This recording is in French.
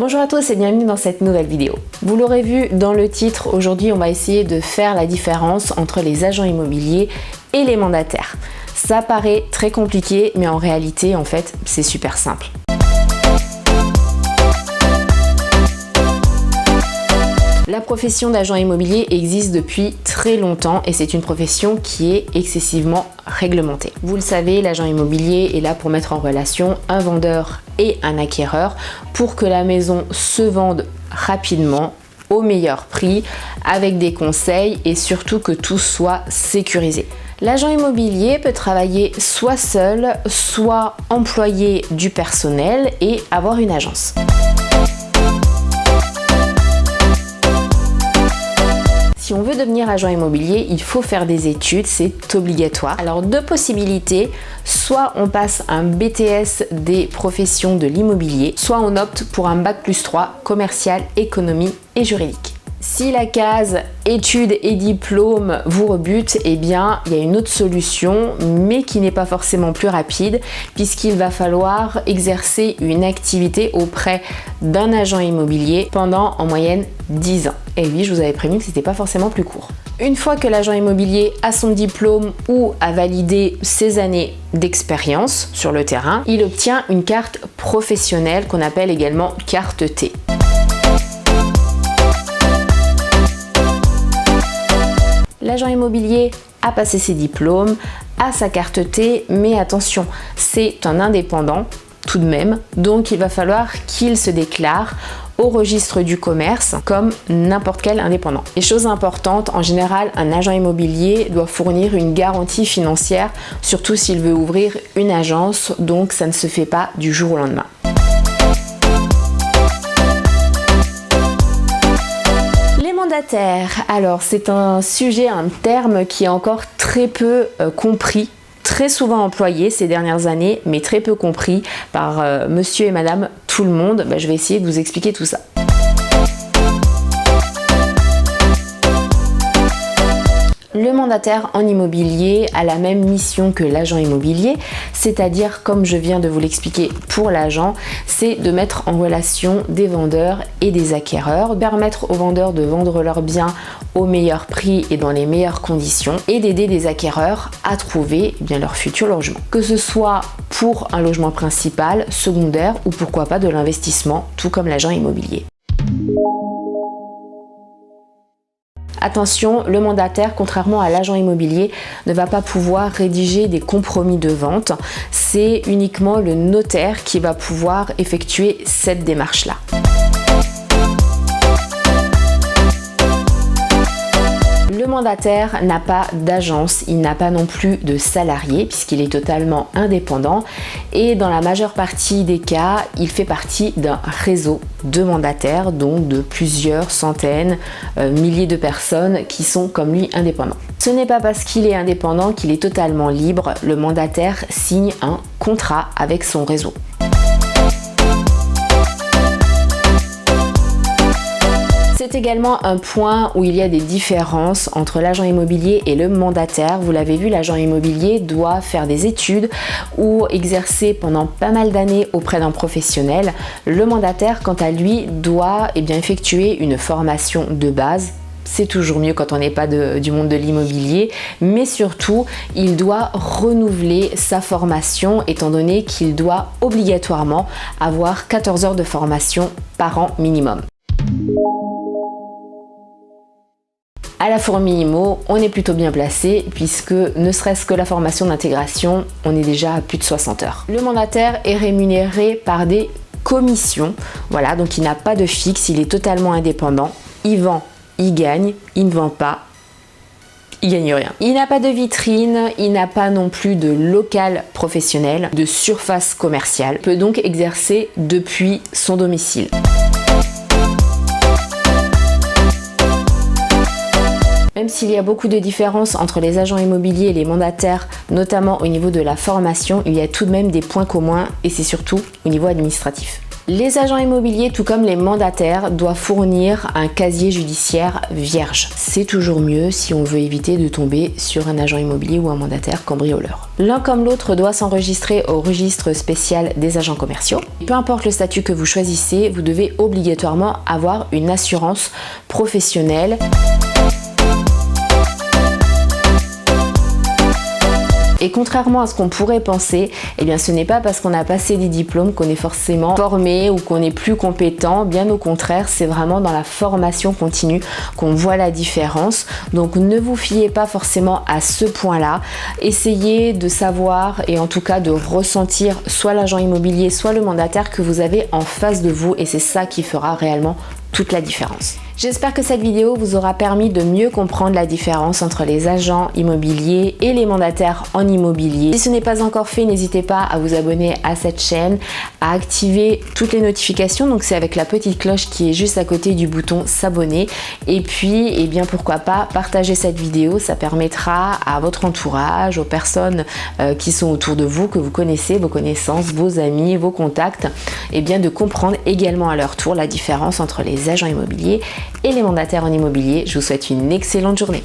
Bonjour à tous et bienvenue dans cette nouvelle vidéo. Vous l'aurez vu dans le titre, aujourd'hui on va essayer de faire la différence entre les agents immobiliers et les mandataires. Ça paraît très compliqué, mais en réalité, en fait, c'est super simple. La profession d'agent immobilier existe depuis très longtemps et c'est une profession qui est excessivement réglementée. Vous le savez, l'agent immobilier est là pour mettre en relation un vendeur et un acquéreur pour que la maison se vende rapidement, au meilleur prix, avec des conseils et surtout que tout soit sécurisé. L'agent immobilier peut travailler soit seul, soit employé du personnel et avoir une agence. Si on veut devenir agent immobilier, il faut faire des études, c'est obligatoire. Alors deux possibilités, soit on passe un BTS des professions de l'immobilier, soit on opte pour un Bac+3 commercial, économie et juridique. Si la case études et diplômes vous rebute, eh bien il y a une autre solution, mais qui n'est pas forcément plus rapide, puisqu'il va falloir exercer une activité auprès d'un agent immobilier pendant en moyenne 10 ans. Et oui, je vous avais prévenu que c'était pas forcément plus court. Une fois que l'agent immobilier a son diplôme ou a validé ses années d'expérience sur le terrain, il obtient une carte professionnelle qu'on appelle également carte T. L'agent immobilier a passé ses diplômes, a sa carte T, mais attention, c'est un indépendant tout de même, donc il va falloir qu'il se déclare au registre du commerce comme n'importe quel indépendant. Et chose importante, en général, un agent immobilier doit fournir une garantie financière, surtout s'il veut ouvrir une agence, donc ça ne se fait pas du jour au lendemain. Alors c'est un sujet, un terme qui est encore très peu compris, très souvent employé ces dernières années, mais très peu compris par monsieur et madame tout le monde. Je vais essayer de vous expliquer tout ça. Le mandataire en immobilier a la même mission que l'agent immobilier, c'est-à-dire, comme je viens de vous l'expliquer pour l'agent, c'est de mettre en relation des vendeurs et des acquéreurs, permettre aux vendeurs de vendre leurs biens au meilleur prix et dans les meilleures conditions et d'aider des acquéreurs à trouver leur futur logement. Que ce soit pour un logement principal, secondaire ou pourquoi pas de l'investissement, tout comme l'agent immobilier. Attention, le mandataire, contrairement à l'agent immobilier, ne va pas pouvoir rédiger des compromis de vente. C'est uniquement le notaire qui va pouvoir effectuer cette démarche-là. Le mandataire n'a pas d'agence, il n'a pas non plus de salarié puisqu'il est totalement indépendant et dans la majeure partie des cas, il fait partie d'un réseau de mandataires, donc de plusieurs centaines, milliers de personnes qui sont comme lui indépendants. Ce n'est pas parce qu'il est indépendant qu'il est totalement libre, le mandataire signe un contrat avec son réseau. C'est également un point où il y a des différences entre l'agent immobilier et le mandataire. Vous l'avez vu, l'agent immobilier doit faire des études ou exercer pendant pas mal d'années auprès d'un professionnel. Le mandataire, quant à lui, doit effectuer une formation de base. C'est toujours mieux quand on n'est pas du monde de l'immobilier, mais surtout, il doit renouveler sa formation étant donné qu'il doit obligatoirement avoir 14 heures de formation par an minimum. À la Fourmi Immo, on est plutôt bien placé puisque ne serait-ce que la formation d'intégration, on est déjà à plus de 60 heures. Le mandataire est rémunéré par des commissions, voilà, donc il n'a pas de fixe, il est totalement indépendant, il vend, il gagne, il ne vend pas, il gagne rien. Il n'a pas de vitrine, il n'a pas non plus de local professionnel, de surface commerciale, il peut donc exercer depuis son domicile. Même s'il y a beaucoup de différences entre les agents immobiliers et les mandataires, notamment au niveau de la formation, il y a tout de même des points communs et c'est surtout au niveau administratif. Les agents immobiliers, tout comme les mandataires, doivent fournir un casier judiciaire vierge. C'est toujours mieux si on veut éviter de tomber sur un agent immobilier ou un mandataire cambrioleur. L'un comme l'autre doit s'enregistrer au registre spécial des agents commerciaux. Peu importe le statut que vous choisissez, vous devez obligatoirement avoir une assurance professionnelle. Et contrairement à ce qu'on pourrait penser, eh bien ce n'est pas parce qu'on a passé des diplômes qu'on est forcément formé ou qu'on est plus compétent. Bien au contraire, c'est vraiment dans la formation continue qu'on voit la différence. Donc ne vous fiez pas forcément à ce point-là. Essayez de savoir et en tout cas de ressentir soit l'agent immobilier, soit le mandataire que vous avez en face de vous, et c'est ça qui fera réellement toute la différence. J'espère que cette vidéo vous aura permis de mieux comprendre la différence entre les agents immobiliers et les mandataires en immobilier. Si ce n'est pas encore fait, n'hésitez pas à vous abonner à cette chaîne, à activer toutes les notifications, donc c'est avec la petite cloche qui est juste à côté du bouton s'abonner. Et puis, eh bien pourquoi pas partager cette vidéo, ça permettra à votre entourage, aux personnes qui sont autour de vous, que vous connaissez, vos connaissances, vos amis, vos contacts, eh bien de comprendre également à leur tour la différence entre les agents immobiliers et les mandataires en immobilier. Je vous souhaite une excellente journée.